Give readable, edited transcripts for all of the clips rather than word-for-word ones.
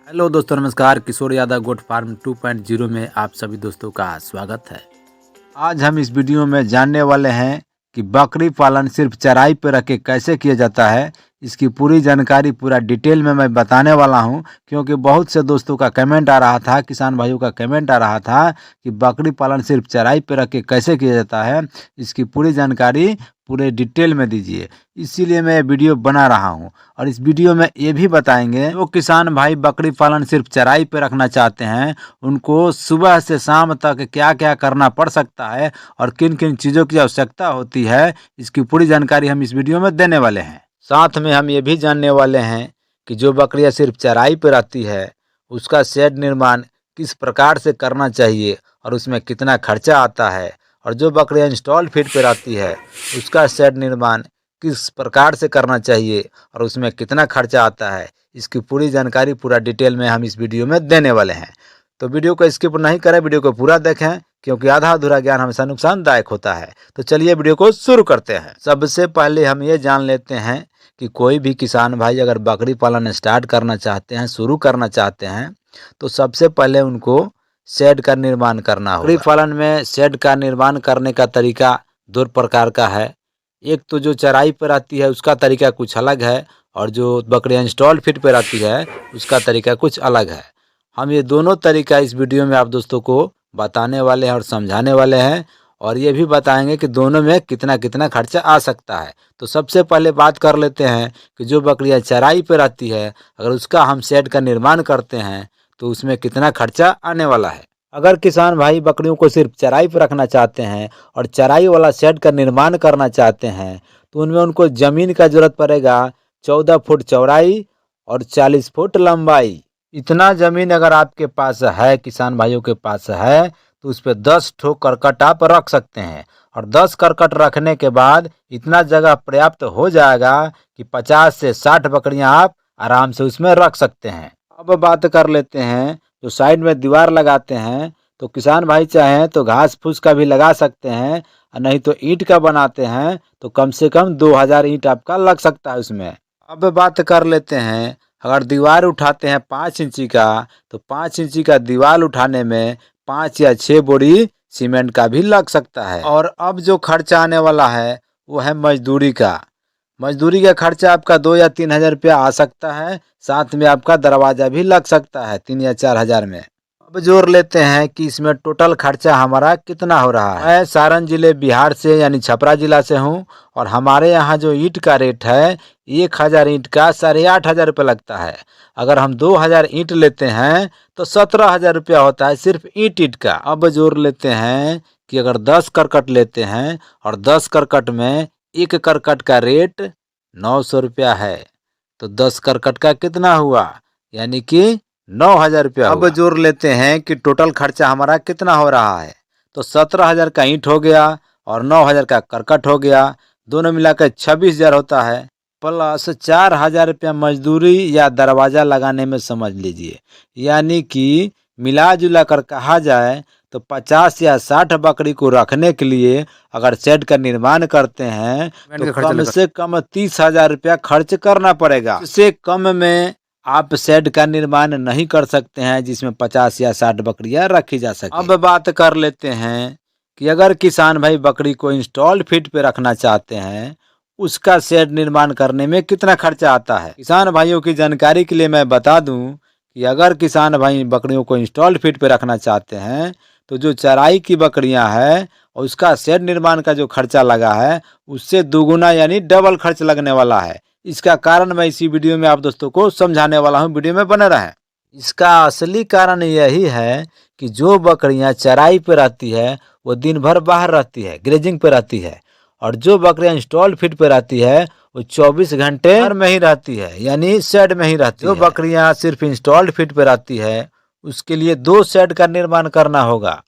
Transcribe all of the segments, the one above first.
Hello दोस्तों, नमस्कार। Kishore Yadav goat farm 2.0 में आप सभी दोस्तों का स्वागत है। आज हम इस वीडियो में जानने वाले हैं कि बकरी पालन सिर्फ चराई पर रख के कैसे किया जाता है। इसकी पूरी जानकारी पूरा डिटेल में मैं बताने वाला हूं, क्योंकि बहुत से दोस्तों का कमेंट आ रहा था, किसान भाइयों का कमेंट आ रहा था कि बकरी पालन सिर्फ चराई पर रख के कैसे किया जाता है। इसकी पूरी जानकारी पूरे डिटेल में दीजिए, इसीलिए मैं ये वीडियो बना रहा हूं। और इस वीडियो में ये भी बताएंगे जो किसान भाई बकरी पालन सिर्फ चराई पे रखना चाहते हैं, उनको सुबह से शाम तक क्या क्या करना पड़ सकता है और किन किन चीज़ों की आवश्यकता होती है। इसकी पूरी जानकारी हम इस वीडियो में देने वाले हैं। साथ में हम ये भी जानने वाले हैं कि जो बकरियां सिर्फ चराई पर रहती है, उसका शेड निर्माण किस प्रकार से करना चाहिए और उसमें कितना खर्चा आता है। और जो बकरियां इंस्टॉल फीड पर रहती है, उसका शेड निर्माण किस प्रकार से करना चाहिए और उसमें कितना खर्चा आता है। इसकी पूरी जानकारी पूरा डिटेल में हम इस वीडियो में देने वाले हैं। तो वीडियो को स्किप नहीं करें, वीडियो को पूरा देखें, क्योंकि आधा अधूरा ज्ञान हमेशा नुकसानदायक होता है। तो चलिए वीडियो को शुरू करते हैं। सबसे पहले हम ये जान लेते हैं कि कोई भी किसान भाई अगर बकरी पालन स्टार्ट करना चाहते हैं, शुरू करना चाहते हैं, तो सबसे पहले उनको शेड का निर्माण करना होगा। बकरी पालन में शेड का निर्माण करने का तरीका दो प्रकार का है। एक तो जो चराई पर आती है उसका तरीका कुछ अलग है, और जो बकरियां इंस्टॉल फीड पर आती है उसका तरीका कुछ अलग है। हम ये दोनों तरीका इस वीडियो में आप दोस्तों को बताने वाले हैं और समझाने वाले हैं, और ये भी बताएंगे कि दोनों में कितना कितना खर्चा आ सकता है। तो सबसे पहले बात कर लेते हैं कि जो बकरियां चराई पर आती है, अगर उसका हम शेड का निर्माण करते हैं तो उसमें कितना खर्चा आने वाला है। अगर किसान भाई बकरियों को सिर्फ चराई पर रखना चाहते हैं और चराई वाला शेड का निर्माण करना चाहते हैं, तो उनमें उनको ज़मीन का जरूरत पड़ेगा 14 फुट चौड़ाई और 40 फुट लंबाई। इतना ज़मीन अगर आपके पास है, किसान भाइयों के पास है, तो उस पर 10 ठो करकट आप रख सकते हैं। और 10 करकट रखने के बाद इतना जगह पर्याप्त हो जाएगा कि 50 से 60 बकरियां आप आराम से उसमें रख सकते हैं। अब बात कर लेते हैं, जो साइड में दीवार लगाते हैं, तो किसान भाई चाहें तो घास फूस का भी लगा सकते हैं, और नहीं तो ईंट का बनाते हैं तो कम से कम 2000 ईंट आपका लग सकता है उसमें। अब बात कर लेते हैं, अगर दीवार उठाते हैं 5 इंची का, तो 5 इंची का दीवार उठाने में 5 या 6 बोरी सीमेंट का भी लग सकता है। और अब जो खर्चा आने वाला है वो है मजदूरी का। मजदूरी का खर्चा आपका 2 या 3 हजार रुपया आ सकता है। साथ में आपका दरवाजा भी लग सकता है 3 या 4 हजार में। अब जोड़ लेते हैं कि इसमें टोटल खर्चा हमारा कितना हो रहा है। मैं सारण जिले बिहार से यानी छपरा जिला से हूँ, और हमारे यहाँ जो ईंट का रेट है 1000 ईंट का 8,500 रुपये लगता है। अगर हम 2000 ईंट लेते हैं तो 17,000 रुपया होता है सिर्फ ईंट का। अब जोड़ लेते हैं कि अगर 10 करकट लेते हैं और 10 करकट में एक करकट का रेट 900 रुपया है, तो 10 करकट का कितना हुआ, यानी कि 9,000 रुपया। अब जोड़ लेते हैं कि टोटल खर्चा हमारा कितना हो रहा है, तो 17,000 का ईंट हो गया और 9,000 का करकट हो गया, दोनों मिलाकर 26,000 होता है। प्लस 4,000 रुपया मजदूरी या दरवाज़ा लगाने में समझ लीजिए। यानी कि मिला जुला कर कहा जाए तो 50 या 60 बकरी को रखने के लिए अगर शेड का निर्माण करते हैं तो कम से कम 30,000 रुपया खर्च करना पड़ेगा। इससे कम में आप शेड का निर्माण नहीं कर सकते हैं जिसमें 50 या 60 बकरियां रखी जा सके। अब बात कर लेते हैं कि अगर किसान भाई बकरी को इंस्टॉल फीड पे रखना चाहते हैं, उसका शेड निर्माण करने में कितना खर्चा आता है। किसान भाइयों की जानकारी के लिए मैं बता दूं कि अगर किसान भाई बकरियों को इंस्टॉल फीड पे रखना चाहते हैं, तो जो चराई की बकरियां हैं और उसका शेड निर्माण का जो खर्चा लगा है उससे दुगुना यानी डबल खर्च लगने वाला है। इसका कारण मैं इसी वीडियो में आप दोस्तों को समझाने वाला हूं, वीडियो में बने रहें। इसका असली कारण यही है कि जो बकरियां चराई पे रहती है वो दिन भर बाहर रहती है, ग्रेजिंग पे रहती है, और जो बकरियां इंस्टॉल फीड पे रहती है वो 24 घंटे घर में ही रहती है, यानी शेड में ही रहती है। जो बकरियां सिर्फ इंस्टॉल्ड फीड पे रहती है उसके लिए 2 शेड का निर्माण करना होगा,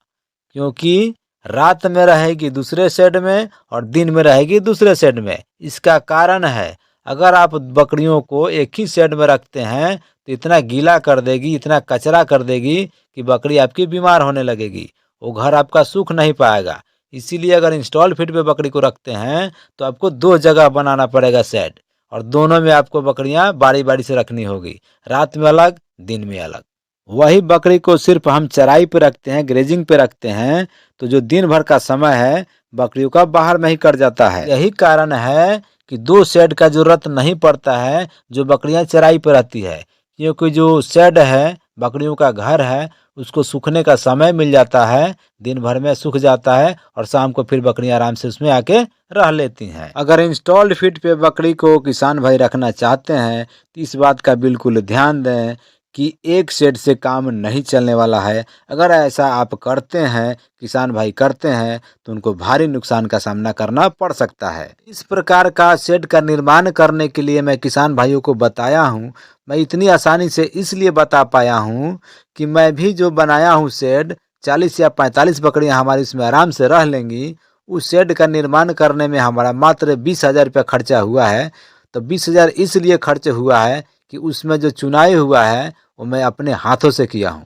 क्योंकि रात में रहेगी दूसरे शेड में और दिन में रहेगी दूसरे शेड में। इसका कारण है, अगर आप बकरियों को एक ही शेड में रखते हैं तो इतना गीला कर देगी, इतना कचरा कर देगी कि बकरी आपकी बीमार होने लगेगी, वो घर आपका सूख नहीं पाएगा। इसीलिए अगर इंस्टॉल फीड पे बकरी को रखते हैं तो आपको 2 जगह बनाना पड़ेगा शेड, और दोनों में आपको बकरियां बारी बारी से रखनी होगी, रात में अलग दिन में अलग। वही बकरी को सिर्फ हम चराई पे रखते हैं, ग्रेजिंग पे रखते हैं, तो जो दिन भर का समय है बकरियों का बाहर में ही कट जाता है। यही कारण है कि 2 शेड का जरूरत नहीं पड़ता है जो बकरियां चराई पे रहती है, क्योंकि जो शेड है बकरियों का घर है उसको सूखने का समय मिल जाता है, दिन भर में सूख जाता है और शाम को फिर बकरियां आराम से उसमें आके रह लेती हैं। अगर इंस्टॉल्ड फीड पे बकरी को किसान भाई रखना चाहते हैं तो इस बात का बिल्कुल ध्यान दें कि एक शेड से काम नहीं चलने वाला है। अगर ऐसा आप करते हैं, किसान भाई करते हैं, तो उनको भारी नुकसान का सामना करना पड़ सकता है। इस प्रकार का शेड का निर्माण करने के लिए मैं किसान भाइयों को बताया हूँ। मैं इतनी आसानी से इसलिए बता पाया हूँ कि मैं भी जो बनाया हूँ शेड, 40 या 45 बकरियाँ हमारी उसमें आराम से रह लेंगी। उस शेड का निर्माण करने में हमारा मात्र 20,000 रुपया खर्चा हुआ है। तो 20,000 इसलिए खर्च हुआ है कि उसमें जो चुनाई हुआ है वो मैं अपने हाथों से किया हूँ,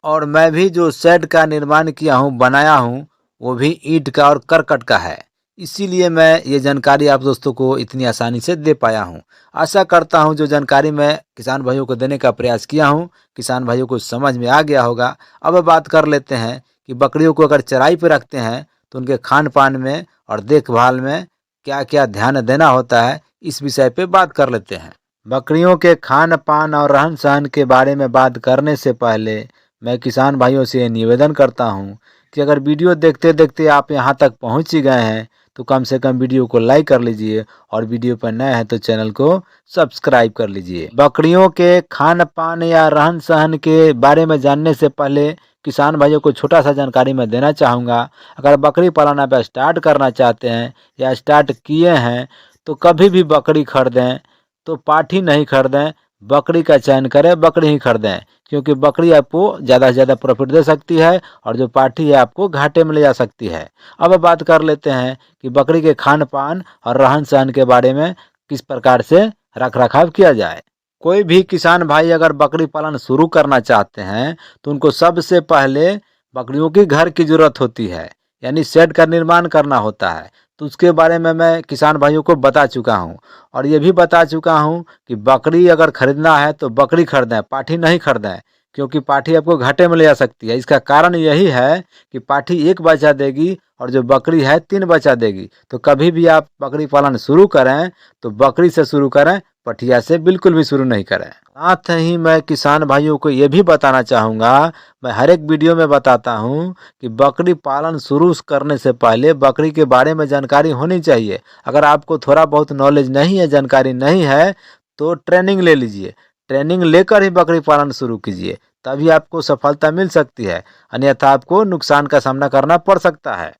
और मैं भी जो शेड का निर्माण किया हूँ, बनाया हूँ, वो भी ईंट का और करकट का है। इसीलिए मैं ये जानकारी आप दोस्तों को इतनी आसानी से दे पाया हूँ। आशा करता हूँ जो जानकारी मैं किसान भाइयों को देने का प्रयास किया हूँ, किसान भाइयों को समझ में आ गया होगा। अब बात कर लेते हैं कि बकरियों को अगर चराई पे रखते हैं तो उनके खान पान में और देखभाल में क्या क्या ध्यान देना होता है, इस विषय पे बात कर लेते हैं। बकरियों के खान पान और रहन सहन के बारे में बात करने से पहले मैं किसान भाइयों से निवेदन करता हूं कि अगर वीडियो देखते देखते आप यहां तक पहुंच ही गए हैं तो कम से कम वीडियो को लाइक कर लीजिए, और वीडियो पर नए हैं तो चैनल को सब्सक्राइब कर लीजिए। बकरियों के खान पान या रहन सहन के बारे में जानने से पहले किसान भाइयों को छोटा सा जानकारी मैं देना चाहूँगा। अगर बकरी पालन आप स्टार्ट करना चाहते हैं या स्टार्ट किए हैं तो कभी भी बकरी खरीदें तो पाठी नहीं खरीदें, बकरी का चयन करें, बकरी ही खरीदें, क्योंकि बकरी आपको ज़्यादा से ज़्यादा प्रॉफिट दे सकती है और जो पाठी है आपको घाटे में ले जा सकती है। अब बात कर लेते हैं कि बकरी के खान पान और रहन सहन के बारे में किस प्रकार से रख रखाव किया जाए। कोई भी किसान भाई अगर बकरी पालन शुरू करना चाहते हैं तो उनको सबसे पहले बकरियों की घर की जरूरत होती है, यानी शेड का निर्माण करना होता है। तो उसके बारे में मैं किसान भाइयों को बता चुका हूँ, और ये भी बता चुका हूँ कि बकरी अगर खरीदना है तो बकरी खरीदें, पाठी नहीं खरीदें, क्योंकि पाठी आपको घाटे में ले जा सकती है। इसका कारण यही है कि पाठी एक बच्चा देगी और जो बकरी है 3 बच्चा देगी। तो कभी भी आप बकरी पालन शुरू करें तो बकरी से शुरू करें, पठिया से बिल्कुल भी शुरू नहीं करें। साथ ही मैं किसान भाइयों को ये भी बताना चाहूँगा, मैं हर एक वीडियो में बताता हूँ कि बकरी पालन शुरू करने से पहले बकरी के बारे में जानकारी होनी चाहिए। अगर आपको थोड़ा बहुत नॉलेज नहीं है, जानकारी नहीं है, तो ट्रेनिंग ले लीजिए। ट्रेनिंग लेकर ही बकरी पालन शुरू कीजिए, तभी आपको सफलता मिल सकती है, अन्यथा आपको नुकसान का सामना करना पड़ सकता है।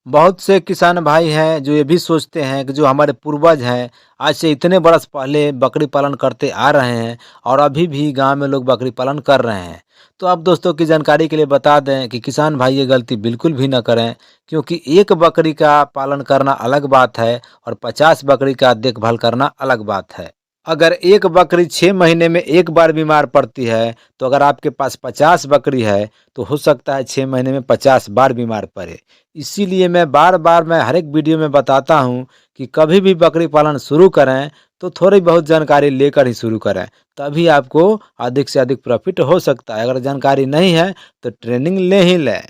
बहुत से किसान भाई हैं जो ये भी सोचते हैं कि जो हमारे पूर्वज हैं आज से इतने बरस पहले बकरी पालन करते आ रहे हैं और अभी भी गांव में लोग बकरी पालन कर रहे हैं। तो अब दोस्तों की जानकारी के लिए बता दें कि किसान भाई ये गलती बिल्कुल भी न करें, क्योंकि एक बकरी का पालन करना अलग बात है और 50 बकरी का देखभाल करना अलग बात है। अगर एक बकरी 6 महीने में एक बार बीमार पड़ती है, तो अगर आपके पास 50 बकरी है तो हो सकता है 6 महीने में 50 बार बीमार पड़े। इसीलिए मैं हर एक वीडियो में बताता हूँ कि कभी भी बकरी पालन शुरू करें तो थोड़ी बहुत जानकारी लेकर ही शुरू करें, तभी आपको अधिक से अधिक प्रॉफिट हो सकता है। अगर जानकारी नहीं है तो ट्रेनिंग ले ही लें।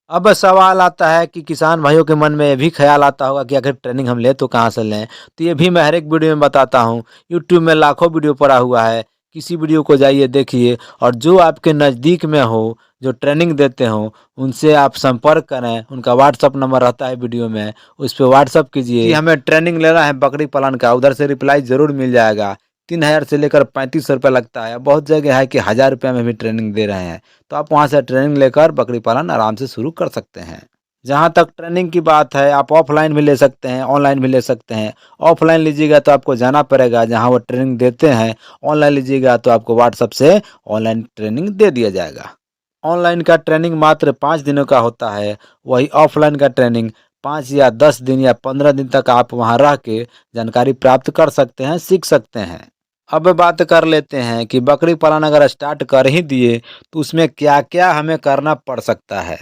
अब सवाल आता है कि किसान भाइयों के मन में ये भी ख्याल आता होगा कि अगर ट्रेनिंग हम लें तो कहाँ से लें। तो ये भी मैं हर एक वीडियो में बताता हूँ। यूट्यूब में लाखों वीडियो पड़ा हुआ है, किसी वीडियो को जाइए देखिए, और जो आपके नज़दीक में हो, जो ट्रेनिंग देते हो, उनसे आप संपर्क करें। उनका व्हाट्सअप नंबर रहता है वीडियो में, उस पर व्हाट्सअप कीजिए कि हमें ट्रेनिंग लेना है बकरी पालन का, उधर से रिप्लाई ज़रूर मिल जाएगा। 3,000 से लेकर 3500 रुपये लगता है, बहुत जगह है कि 1,000 रुपये में भी ट्रेनिंग दे रहे हैं। तो आप वहाँ से ट्रेनिंग लेकर बकरी पालन आराम से शुरू कर सकते हैं। जहाँ तक ट्रेनिंग की बात है, आप ऑफलाइन भी ले सकते हैं, ऑनलाइन भी ले सकते हैं। ऑफलाइन लीजिएगा तो आपको जाना पड़ेगा जहाँ वो ट्रेनिंग देते हैं, ऑनलाइन लीजिएगा तो आपको व्हाट्सएप से ऑनलाइन ट्रेनिंग दे दिया जाएगा। ऑनलाइन का ट्रेनिंग मात्र 5 दिनों का होता है, वही ऑफलाइन का ट्रेनिंग 5 या 10 दिन या 15 दिन तक आप वहाँ रह के जानकारी प्राप्त कर सकते हैं, सीख सकते हैं। अब बात कर लेते हैं कि बकरी पालन अगर स्टार्ट कर ही दिए तो उसमें क्या क्या हमें करना पड़ सकता है।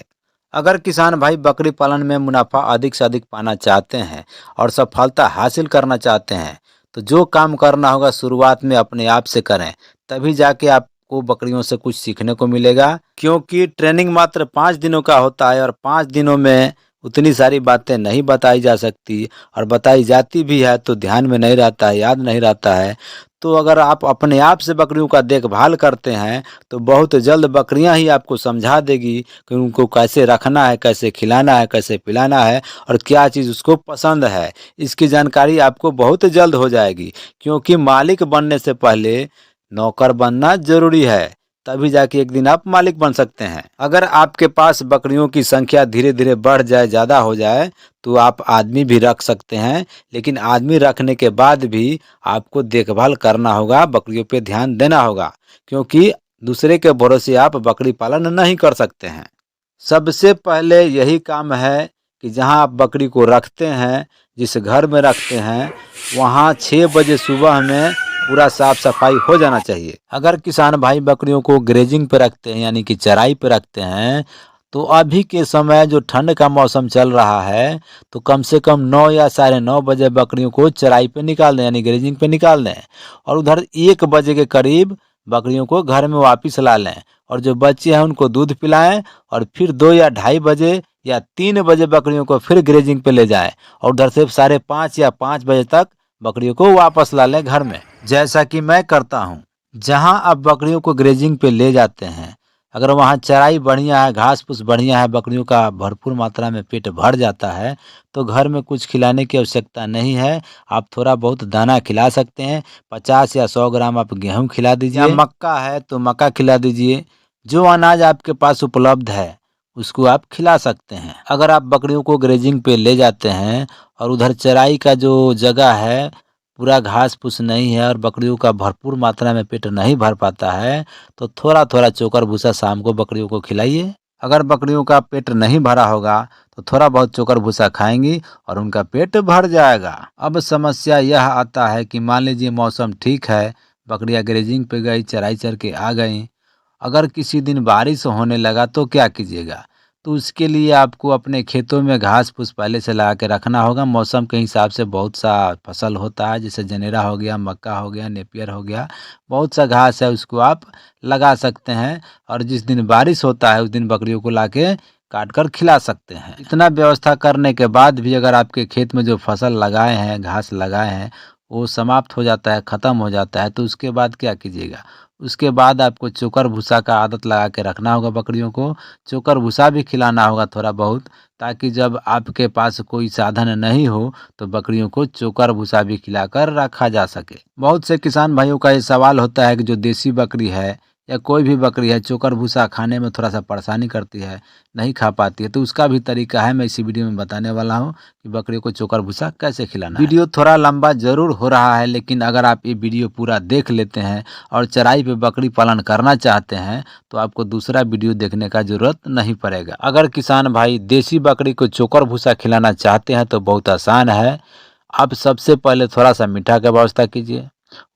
अगर किसान भाई बकरी पालन में मुनाफा अधिक से अधिक पाना चाहते हैं और सफलता हासिल करना चाहते हैं तो जो काम करना होगा शुरुआत में अपने आप से करें, तभी जाके आपको बकरियों से कुछ सीखने को मिलेगा। क्योंकि ट्रेनिंग मात्र 5 दिनों का होता है और 5 दिनों में उतनी सारी बातें नहीं बताई जा सकती, और बताई जाती भी है तो ध्यान में नहीं रहता है, याद नहीं रहता है। तो अगर आप अपने आप से बकरियों का देखभाल करते हैं तो बहुत जल्द बकरियां ही आपको समझा देगी कि उनको कैसे रखना है, कैसे खिलाना है, कैसे पिलाना है और क्या चीज़ उसको पसंद है। इसकी जानकारी आपको बहुत जल्द हो जाएगी, क्योंकि मालिक बनने से पहले नौकर बनना ज़रूरी है, तभी जाके एक दिन आप मालिक बन सकते हैं। अगर आपके पास बकरियों की संख्या धीरे धीरे बढ़ जाए, ज़्यादा हो जाए, तो आप आदमी भी रख सकते हैं, लेकिन आदमी रखने के बाद भी आपको देखभाल करना होगा, बकरियों पे ध्यान देना होगा, क्योंकि दूसरे के भरोसे आप बकरी पालन नहीं कर सकते हैं। सबसे पहले यही काम है कि जहां आप बकरी को रखते हैं, जिस घर में रखते हैं, वहां 6 बजे सुबह में पूरा साफ सफाई हो जाना चाहिए। अगर किसान भाई बकरियों को ग्रेजिंग पे रखते हैं यानी कि चराई पे रखते हैं, तो अभी के समय जो ठंड का मौसम चल रहा है, तो कम से कम 9 या साढ़े 9 बजे बकरियों को चराई पे निकाल दें यानी ग्रेजिंग पे निकाल दें, और उधर 1 बजे के करीब बकरियों को घर में वापस ला लें, और जो बच्चे हैं उनको दूध पिलाएं, और फिर 2 या ढाई बजे या 3 बजे बकरियों को फिर ग्रेजिंग पे ले जाएं, और उधर से 5:30 या 5 बजे तक बकरियों को वापस ला लें घर में, जैसा कि मैं करता हूँ। जहाँ आप बकरियों को ग्रेजिंग पे ले जाते हैं, अगर वहाँ चराई बढ़िया है, घास फूस बढ़िया है, बकरियों का भरपूर मात्रा में पेट भर जाता है, तो घर में कुछ खिलाने की आवश्यकता नहीं है। आप थोड़ा बहुत दाना खिला सकते हैं, 50 या 100 ग्राम आप गेहूँ खिला दीजिए, या मक्का है तो मक्का खिला दीजिए। जो अनाज आपके पास उपलब्ध है उसको आप खिला सकते हैं। अगर आप बकरियों को ग्रेजिंग पे ले जाते हैं और उधर चराई का जो जगह है पूरा घास फूस नहीं है और बकरियों का भरपूर मात्रा में पेट नहीं भर पाता है, तो थोड़ा थोड़ा चोकर भूसा शाम को बकरियों को खिलाइए। अगर बकरियों का पेट नहीं भरा होगा तो थोड़ा बहुत चोकर भूसा खाएंगी और उनका पेट भर जाएगा। अब समस्या यह आता है कि मान लीजिए मौसम ठीक है, बकरियां ग्रेजिंग पे गई, चराई चर के आ गई, अगर किसी दिन बारिश होने लगा तो क्या कीजिएगा? तो उसके लिए आपको अपने खेतों में घास फूस पहले से लगा के रखना होगा। मौसम के हिसाब से बहुत सा फसल होता है, जैसे जनेरा हो गया, मक्का हो गया, नेपियर हो गया, बहुत सा घास है उसको आप लगा सकते हैं, और जिस दिन बारिश होता है उस दिन बकरियों को लाके काट कर खिला सकते हैं। इतना व्यवस्था करने के बाद भी अगर आपके खेत में जो फसल लगाए हैं, घास लगाए हैं, वो समाप्त हो जाता है, ख़त्म हो जाता है, तो उसके बाद क्या कीजिएगा? उसके बाद आपको चोकर भूसा का आदत लगा के रखना होगा बकरियों को। चोकर भूसा भी खिलाना होगा थोड़ा बहुत, ताकि जब आपके पास कोई साधन नहीं हो तो बकरियों को चोकर भूसा भी खिलाकर रखा जा सके। बहुत से किसान भाइयों का ये सवाल होता है कि जो देसी बकरी है या कोई भी बकरी है, चोकर भूसा खाने में थोड़ा सा परेशानी करती है, नहीं खा पाती है, तो उसका भी तरीका है, मैं इसी वीडियो में बताने वाला हूँ कि बकरियों को चोकर भूसा कैसे खिलाना है। वीडियो थोड़ा लंबा जरूर हो रहा है, लेकिन अगर आप ये वीडियो पूरा देख लेते हैं और चराई पे बकरी पालन करना चाहते हैं तो आपको दूसरा वीडियो देखने का जरूरत नहीं पड़ेगा। अगर किसान भाई देसी बकरी को चोकर भूसा खिलाना चाहते हैं तो बहुत आसान है। आप सबसे पहले थोड़ा सा मीठा का व्यवस्था कीजिए,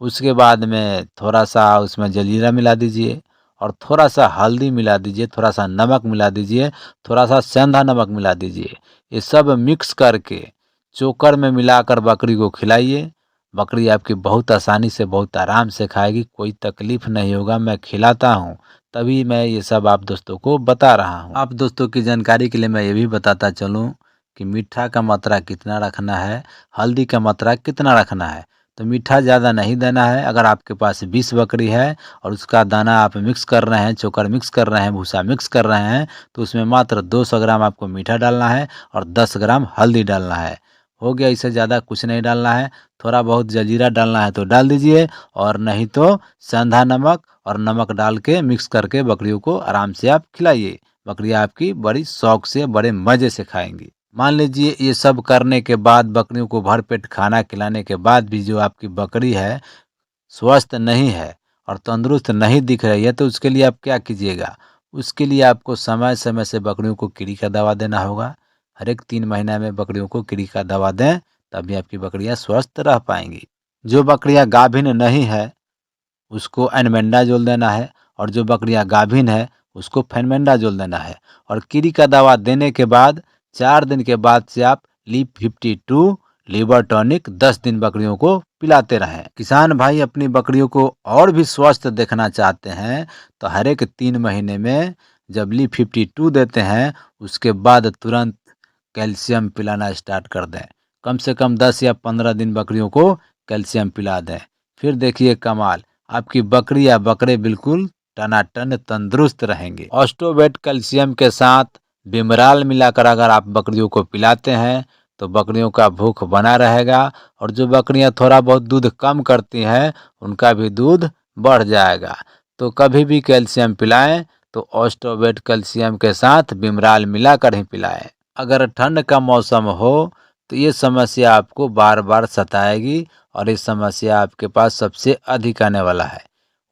उसके बाद में थोड़ा सा उसमें जलजीरा मिला दीजिए, और थोड़ा सा हल्दी मिला दीजिए, थोड़ा सा नमक मिला दीजिए, थोड़ा सा सेंधा नमक मिला दीजिए। ये सब मिक्स करके चोकर में मिलाकर बकरी को खिलाइए। बकरी आपकी बहुत आसानी से, बहुत आराम से खाएगी, कोई तकलीफ नहीं होगा। मैं खिलाता हूँ तभी मैं ये सब आप दोस्तों को बता रहा हूँ। आप दोस्तों की जानकारी के लिए मैं ये भी बताता चलूँ कि मीठा का मात्रा कितना रखना है, हल्दी का मात्रा कितना रखना है। तो मीठा ज़्यादा नहीं देना है। अगर आपके पास 20 बकरी है और उसका दाना आप मिक्स कर रहे हैं, चोकर मिक्स कर रहे हैं, भूसा मिक्स कर रहे हैं, तो उसमें मात्र 200 ग्राम आपको मीठा डालना है और 10 ग्राम हल्दी डालना है। हो गया, इससे ज़्यादा कुछ नहीं डालना है। थोड़ा बहुत जलजीरा डालना है तो डाल दीजिए, और नहीं तो सेंधा नमक और नमक डाल के मिक्स करके बकरियों को आराम से आप खिलाइए। बकरियां आपकी बड़ी शौक से, बड़े मज़े से खाएंगी। मान लीजिए ये सब करने के बाद, बकरियों को भरपेट खाना खिलाने के बाद भी जो आपकी बकरी है स्वस्थ नहीं है और तंदुरुस्त नहीं दिख रही है, तो उसके लिए आप क्या कीजिएगा? उसके लिए आपको समय समय से बकरियों को कीड़ी का दवा देना होगा। हर एक 3 महीना में बकरियों को कीड़ी का दवा दें, तभी आपकी बकरियां स्वस्थ रह पाएंगी। जो बकरियां गाभिन नहीं है उसको एनमेंडाजोल देना है, और जो बकरियां गाभिन है उसको फेनमेंडाजोल देना है। और कीड़ी का दवा देने के बाद 4 दिन के बाद से आप लीप 52, लीवर टॉनिक 10 दिन बकरियों को पिलाते रहें। किसान भाई अपनी बकरियों को और भी स्वस्थ देखना चाहते हैं तो हर एक 3 महीने में जब Li52 देते हैं उसके बाद तुरंत कैल्शियम पिलाना स्टार्ट कर दें। कम से कम 10 या 15 दिन बकरियों को कैल्शियम पिला दें। फिर देखिए कमाल, आपकी बकरी या बकरे बिल्कुल टनाटन तंदुरुस्त रहेंगे। ऑस्टोवेट कैल्शियम के साथ बिमराल मिलाकर अगर आप बकरियों को पिलाते हैं तो बकरियों का भूख बना रहेगा और जो बकरियां थोड़ा बहुत दूध कम करती हैं उनका भी दूध बढ़ जाएगा। तो कभी भी कैल्शियम पिलाएं तो ऑस्टोवेट कैल्शियम के साथ बिमराल मिलाकर ही पिलाएं। अगर ठंड का मौसम हो तो ये समस्या आपको बार बार सताएगी और ये समस्या आपके पास सबसे अधिक आने वाला है।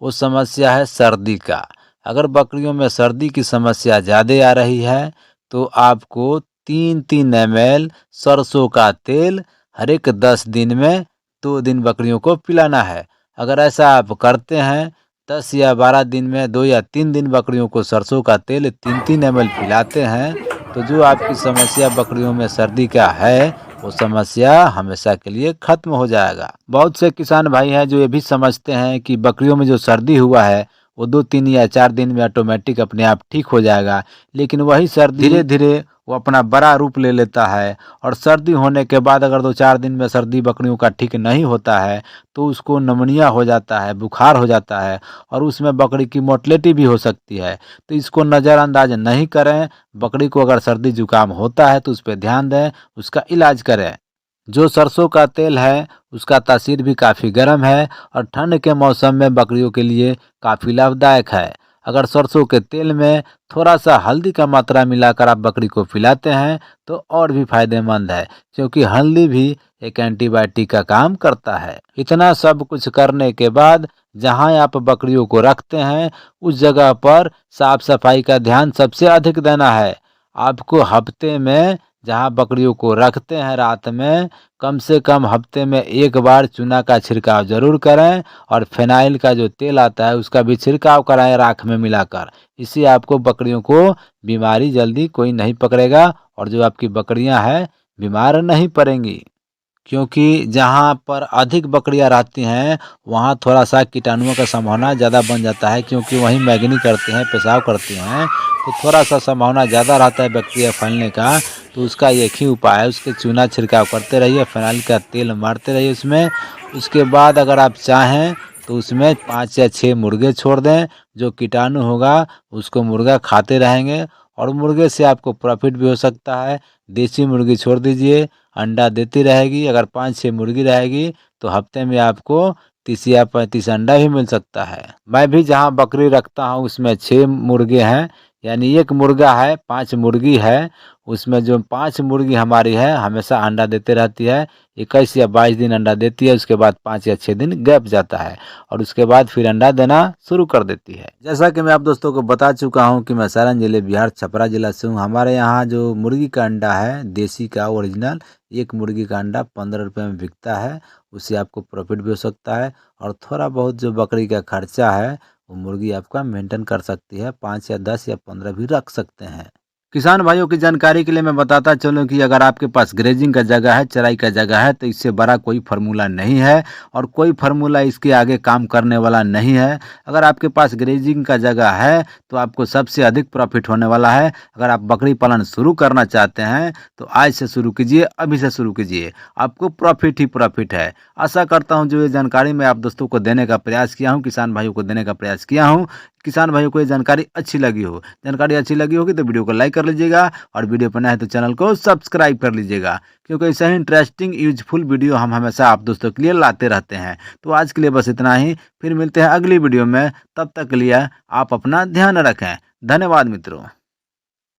वो समस्या है सर्दी का। अगर बकरियों में सर्दी की समस्या ज़्यादा आ रही है तो आपको 3-3 ml सरसों का तेल हर एक 10 दिन में 2 दिन बकरियों को पिलाना है। अगर ऐसा आप करते हैं 10 या 12 दिन में 2 या 3 दिन बकरियों को सरसों का तेल 3-3 ml पिलाते हैं तो जो आपकी समस्या बकरियों में सर्दी का है वो समस्या हमेशा के लिए खत्म हो जाएगा। बहुत से किसान भाई हैं जो ये भी समझते हैं कि बकरियों में जो सर्दी हुआ है वो 2-3 या 4 दिन में ऑटोमेटिक अपने आप ठीक हो जाएगा, लेकिन वही सर्दी धीरे धीरे वो अपना बड़ा रूप ले लेता है और सर्दी होने के बाद अगर 2-4 दिन में सर्दी बकरियों का ठीक नहीं होता है तो उसको नमूनिया हो जाता है, बुखार हो जाता है और उसमें बकरी की मोर्टेलिटी भी हो सकती है। तो इसको नज़रअंदाज नहीं करें। बकरी को अगर सर्दी जुकाम होता है तो उस पर ध्यान दें, उसका इलाज करें। जो सरसों का तेल है उसका तासीर भी काफ़ी गर्म है और ठंड के मौसम में बकरियों के लिए काफ़ी लाभदायक है। अगर सरसों के तेल में थोड़ा सा हल्दी का मात्रा मिलाकर आप बकरी को पिलाते हैं तो और भी फायदेमंद है, क्योंकि हल्दी भी एक एंटीबायोटिक का काम करता है। इतना सब कुछ करने के बाद जहां आप बकरियों को रखते हैं उस जगह पर साफ सफाई का ध्यान सबसे अधिक देना है। आपको हफ्ते में जहां बकरियों को रखते हैं रात में कम से कम हफ्ते में 1 बार चूना का छिड़काव जरूर करें और फिनाइल का जो तेल आता है उसका भी छिड़काव कराएं राख में मिलाकर। इससे आपको बकरियों को बीमारी जल्दी कोई नहीं पकड़ेगा और जो आपकी बकरियां हैं बीमार नहीं पड़ेंगी। क्योंकि जहाँ पर अधिक बकरियां रहती हैं वहाँ थोड़ा सा कीटाणुओं का संभावना ज़्यादा बन जाता है, क्योंकि वहीं मैगनी करते हैं, पेशाब करते हैं, तो थोड़ा सा संभावना ज़्यादा रहता है बैक्टीरिया फैलने का। तो उसका एक ही उपाय है, उसके चूना छिड़काव करते रहिए, फिनाइल का तेल मारते रहिए उसमें। उसके बाद अगर आप चाहें तो उसमें 5 या 6 मुर्गे छोड़ दें। जो कीटाणु होगा उसको मुर्गा खाते रहेंगे और मुर्गे से आपको प्रॉफिट भी हो सकता है। देसी मुर्गी छोड़ दीजिए, अंडा देती रहेगी। अगर 5-6 मुर्गी रहेगी तो हफ्ते में आपको 30 या 35 अंडा भी मिल सकता है। मैं भी जहाँ बकरी रखता हूँ उसमें 6 मुर्गे हैं, यानी 1 मुर्गा है 5 मुर्गी है। उसमें जो 5 मुर्गी हमारी है हमेशा अंडा देते रहती है। 21 या 22 दिन अंडा देती है, उसके बाद 5 या 6 दिन गैप जाता है और उसके बाद फिर अंडा देना शुरू कर देती है। जैसा कि मैं आप दोस्तों को बता चुका हूं कि मैं सारण जिले बिहार छपरा जिला से हूं। हमारे यहाँ जो मुर्गी का अंडा है देसी का ओरिजिनल, 1 मुर्गी का अंडा 15 रुपये में बिकता है। उससे आपको प्रॉफिट भी हो सकता है और थोड़ा बहुत जो बकरी का खर्चा है वो मुर्गी आपका मेंटेन कर सकती है। 5 या 10 या 15 भी रख सकते हैं। किसान भाइयों की जानकारी के लिए मैं बताता चलूं कि अगर आपके पास ग्रेजिंग का जगह है, चराई का जगह है, तो इससे बड़ा कोई फार्मूला नहीं है और कोई फार्मूला इसके आगे काम करने वाला नहीं है। अगर आपके पास ग्रेजिंग का जगह है तो आपको सबसे अधिक प्रॉफिट होने वाला है। अगर आप बकरी पालन शुरू करना चाहते हैं तो आज से शुरू कीजिए, अभी से शुरू कीजिए, आपको प्रॉफिट ही प्रॉफिट है। आशा करता हूँ जो ये जानकारी मैं आप दोस्तों को देने का प्रयास किया हूँ, किसान भाइयों को देने का प्रयास किया हूँ, किसान भाइयों को ये जानकारी अच्छी लगी हो। जानकारी अच्छी लगी होगी तो वीडियो को लाइक कर लीजिएगा और वीडियो पर नया है तो चैनल को सब्सक्राइब कर लीजिएगा, क्योंकि ऐसा ही इंटरेस्टिंग यूजफुल वीडियो हम हमेशा आप दोस्तों के लिए लाते रहते हैं। तो आज के लिए बस इतना ही, फिर मिलते हैं अगली वीडियो में। तब तक के लिए आप अपना ध्यान रखें। धन्यवाद मित्रों।